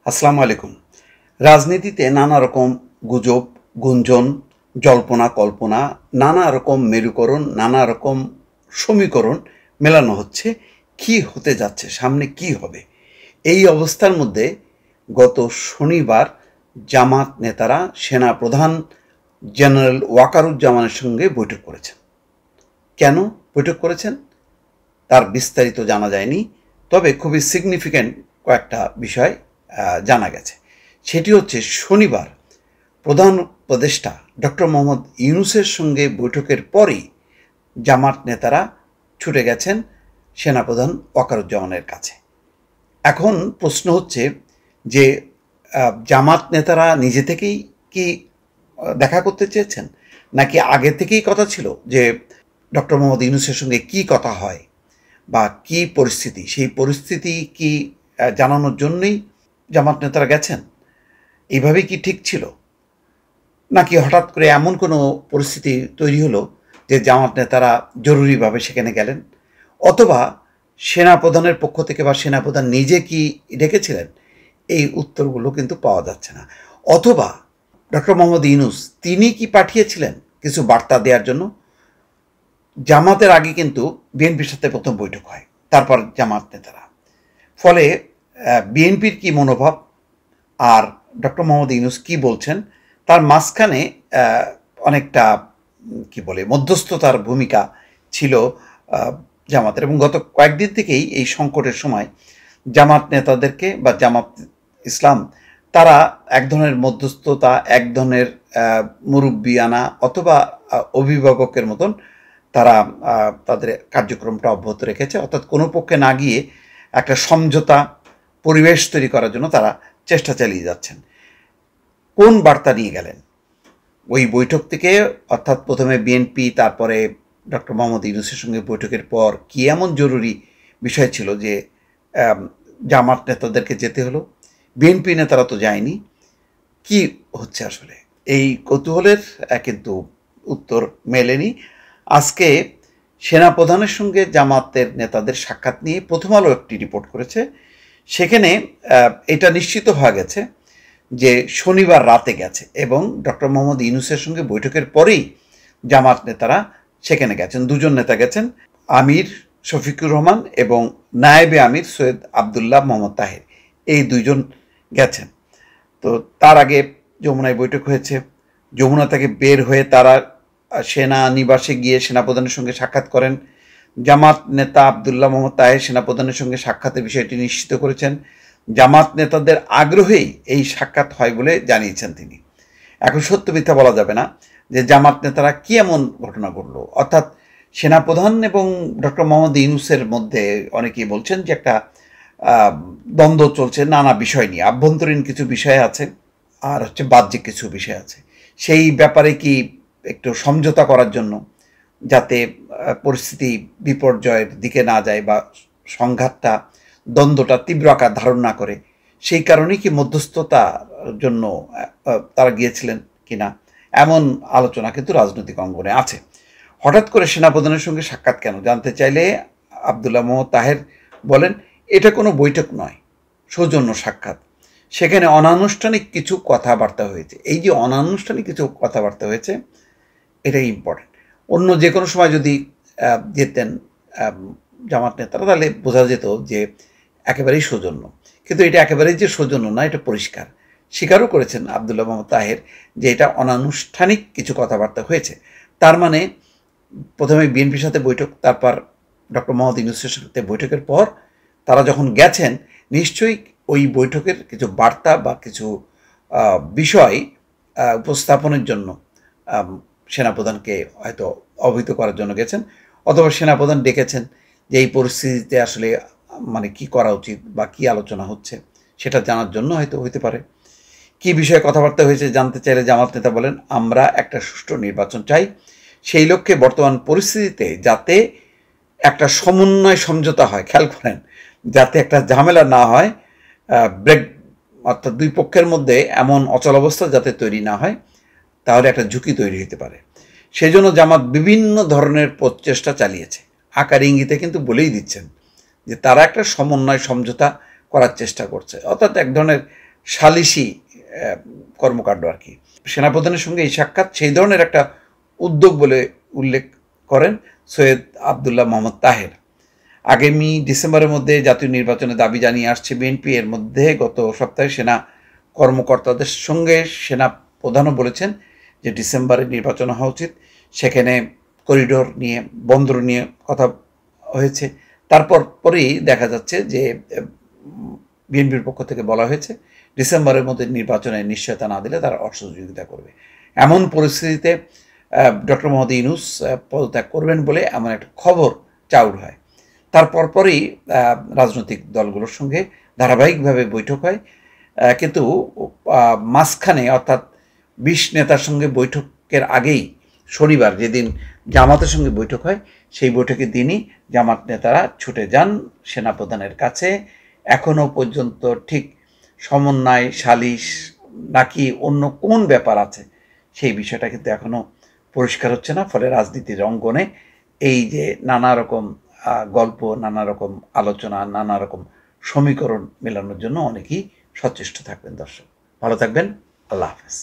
আসসালামু আলাইকুম। রাজনীতিতে নানা রকম গুজব, গুঞ্জন, জল্পনা কল্পনা, নানা রকম মেরুকরণ, নানা রকম সমীকরণ মেলানো হচ্ছে। কি হতে যাচ্ছে, সামনে কি হবে? এই অবস্থার মধ্যে গত শনিবার জামাত নেতারা সেনাপ্রধান জেনারেল ওয়াকারুজ্জামানের সঙ্গে বৈঠক করেছেন। কেন বৈঠক করেছেন তার বিস্তারিত জানা যায়নি, তবে খুবই সিগনিফিক্যান্ট কয়েকটা বিষয় জানা গেছে। সেটি হচ্ছে শনিবার প্রধান উপদেষ্টা ডক্টর মোহাম্মদ ইউনূসের সঙ্গে বৈঠকের পরই জামাত নেতারা ছুটে গেছেন সেনাপ্রধান ওয়াকারুজ্জামানের কাছে। এখন প্রশ্ন হচ্ছে যে জামাত নেতারা নিজে থেকেই কি দেখা করতে চেয়েছেন, নাকি আগে থেকেই কথা ছিল যে ডক্টর মোহাম্মদ ইউনূসের সঙ্গে কি কথা হয় বা কি পরিস্থিতি, সেই পরিস্থিতি কি জানানোর জন্যই জামাত নেতারা গেছেন? এইভাবেই কি ঠিক ছিল, নাকি হঠাৎ করে এমন কোনো পরিস্থিতি তৈরি হলো যে জামাত নেতারা জরুরিভাবে সেখানে গেলেন? অথবা সেনাপ্রধানের পক্ষ থেকে বা সেনাপ্রধান নিজে কি ডেকেছিলেন? এই উত্তরগুলো কিন্তু পাওয়া যাচ্ছে না। অথবা ডক্টর মোহাম্মদ ইউনূস তিনি কি পাঠিয়েছিলেন কিছু বার্তা দেওয়ার জন্য? জামাতের আগে কিন্তু বিএনপির সাথে প্রথম বৈঠক হয়, তারপর জামাত নেতারা। ফলে বিএনপির কি মনোভাব আর ডক্টর মোহাম্মদ ইউনূস কি বলছেন তার মাঝখানে অনেকটা কি বলে মধ্যস্থতার ভূমিকা ছিল জামাতের। এবং গত কয়েকদিন থেকেই এই সংকটের সময় জামাত নেতাদেরকে বা জামাত ইসলাম তারা এক ধরনের মধ্যস্থতা, এক ধরনের মুরব্বিয়ানা অথবা অভিভাবকের মতন তারা তাদের কার্যক্রমটা অব্যাহত রেখেছে। অর্থাৎ কোনো পক্ষে না গিয়ে একটা সমঝোতা পরিবেশ তৈরি করার জন্য তারা চেষ্টা চালিয়ে যাচ্ছেন। কোন বার্তা নিয়ে গেলেন ওই বৈঠক থেকে? অর্থাৎ প্রথমে বিএনপি, তারপরে ডক্টর মোহাম্মদ ইউনূসের সঙ্গে বৈঠকের পর কি এমন জরুরি বিষয় ছিল যে জামাত নেতাদেরকে যেতে হলো? বিএনপি নেতারা তো যায়নি। কি হচ্ছে আসলে? এই কৌতূহলের কিন্তু উত্তর মেলেনি। আজকে সেনাপ্রধানের সঙ্গে জামাতের নেতাদের সাক্ষাৎ নিয়ে প্রথম আলো একটি রিপোর্ট করেছে। সেখানে এটা নিশ্চিত হয়ে গেছে যে শনিবার রাতে গেছে এবং ডক্টর মোহাম্মদ ইউনূসের সঙ্গে বৈঠকের পরেই জামাত নেতারা সেখানে গেছেন। দুজন নেতা গেছেন, আমির শফিকুর রহমান এবং নায়েবে আমির সৈয়দ আবদুল্লাহ মোহাম্মদ তাহের, এই দুইজন গেছেন। তো তার আগে যমুনায় বৈঠক হয়েছে। যমুনা থেকে বের হয়ে তারা সেনা নিবাসে গিয়ে সেনাপ্রধানের সঙ্গে সাক্ষাৎ করেন। জামাত নেতা আবদুল্লাহ মোহাম্মদ তাহের সেনাপ্রধানের সঙ্গে সাক্ষাতের বিষয়টি নিশ্চিত করেছেন। জামাত নেতাদের আগ্রহেই এই সাক্ষাৎ হয় বলে জানিয়েছেন তিনি। এখন সত্য মিথ্যা বলা যাবে না যে জামাত নেতারা কি এমন ঘটনা ঘটলো। অর্থাৎ সেনাপ্রধান এবং ডক্টর মোহাম্মদ ইউনূসের মধ্যে অনেকেই বলছেন যে একটা দ্বন্দ্ব চলছে নানা বিষয় নিয়ে। আভ্যন্তরীণ কিছু বিষয় আছে আর হচ্ছে বাহ্যিক কিছু বিষয় আছে। সেই ব্যাপারে কি একটু সমঝোতা করার জন্য, যাতে পরিস্থিতি বিপর্যয়ের দিকে না যায় বা সংঘাতটা, দ্বন্দ্বটা তীব্র আকার ধারণ না করে, সেই কারণেই কি মধ্যস্থতার জন্য তারা গিয়েছিলেন কিনা, এমন আলোচনা কিন্তু রাজনৈতিক অঙ্গনে আছে। হঠাৎ করে সেনাপ্রধানের সঙ্গে সাক্ষাৎ কেন জানতে চাইলে আবদুল্লাহ মোহাম্মদ তাহের বলেন, এটা কোনো বৈঠক নয়, সৌজন্য সাক্ষাৎ। সেখানে অনানুষ্ঠানিক কিছু কথাবার্তা হয়েছে। এই যে অনানুষ্ঠানিক কিছু কথাবার্তা হয়েছে, এটাই ইম্পর্টেন্ট। অন্য যে কোনো সময় যদি যেতেন জামাত নেতারা, তাহলে বোঝা যেত যে একেবারেই সৌজন্য। কিন্তু এটা একেবারেই যে সৌজন্য না, এটা পরিষ্কার। স্বীকারও করেছেন আবদুল্লাহ মোহাম্মদ তাহের যে এটা অনানুষ্ঠানিক কিছু কথাবার্তা হয়েছে। তার মানে প্রথমে বিএনপির সাথে বৈঠক, তারপর ডক্টর মোহাম্মদ ইউনূসের সাথে বৈঠকের পর তারা যখন গেছেন, নিশ্চয়ই ওই বৈঠকের কিছু বার্তা বা কিছু বিষয় উপস্থাপনের জন্য সেনাপ্রধানকে হয়তো অবহিত করার জন্য গেছেন, অথবা সেনাপ্রধান ডেকেছেন যে এই পরিস্থিতিতে আসলে মানে কি করা উচিত বা কি আলোচনা হচ্ছে সেটা জানার জন্য হয়তো হতে পারে। কি বিষয়ে কথাবার্তা হয়েছে জানতে চাইলে জামাত নেতা বলেন, আমরা একটা সুষ্ঠু নির্বাচন চাই। সেই লক্ষ্যে বর্তমান পরিস্থিতিতে যাতে একটা সমন্বয় সমঝোতা হয়, খেয়াল করেন, যাতে একটা ঝামেলা না হয়, ব্রেক, অর্থাৎ দুই পক্ষের মধ্যে এমন অচলাবস্থা যাতে তৈরি না হয়, তাহলে একটা ঝুঁকি তৈরি হতে পারে। সেই জন্য জামাত বিভিন্ন ধরনের প্রচেষ্টা চালিয়েছে। আকার ইঙ্গিতে কিন্তু বলেই দিচ্ছেন যে তারা একটা সমন্বয় সমঝোতা করার চেষ্টা করছে। অর্থাৎ এক ধরনের সালিসি কর্মকাণ্ড আর কি। সেনাপ্রধানের সঙ্গে এই সাক্ষাৎ সেই ধরনের একটা উদ্যোগ বলে উল্লেখ করেন সৈয়দ আবদুল্লাহ মোহাম্মদ তাহের। আগামী ডিসেম্বরের মধ্যে জাতীয় নির্বাচনের দাবি জানিয়ে আসছে বিএনপি। এর মধ্যে গত সপ্তাহে সেনা কর্মকর্তাদের সঙ্গে সেনা প্রধানও বলেছেন যে ডিসেম্বরে নির্বাচন হওয়া উচিত। সেখানে করিডোর নিয়ে, বন্দর নিয়ে কথা হয়েছে। তারপর পরেই দেখা যাচ্ছে যে বিএনপির পক্ষ থেকে বলা হয়েছে ডিসেম্বরের মধ্যে নির্বাচনের নিশ্চয়তা না দিলে তারা অসহযোগিতা করবে। এমন পরিস্থিতিতে ডক্টর মোহাম্মদ ইউনূস পদত্যাগ করবেন বলে এমন একটা খবর চাউর হয়। তারপর পরেই রাজনৈতিক দলগুলোর সঙ্গে ধারাবাহিকভাবে বৈঠক হয়, কিন্তু মাঝখানে অর্থাৎ 20 নেতার সঙ্গে বৈঠকের আগেই শনিবার যেদিন জামাতের সঙ্গে বৈঠক হয়, সেই বৈঠকের দিনই জামাত নেতারা ছুটে যান সেনাপ্রধানের কাছে। এখনও পর্যন্ত ঠিক সমন্বয়, সালিশ নাকি অন্য কোন ব্যাপার আছে সেই বিষয়টা কিন্তু এখনও পরিষ্কার হচ্ছে না। ফলে রাজনীতির অঙ্গনে এই যে নানা রকম গল্প, নানা রকম আলোচনা, নানা রকম সমীকরণ মেলানোর জন্য অনেকেই সচেষ্ট থাকবেন। দর্শক ভালো থাকবেন, আল্লাহ হাফেজ।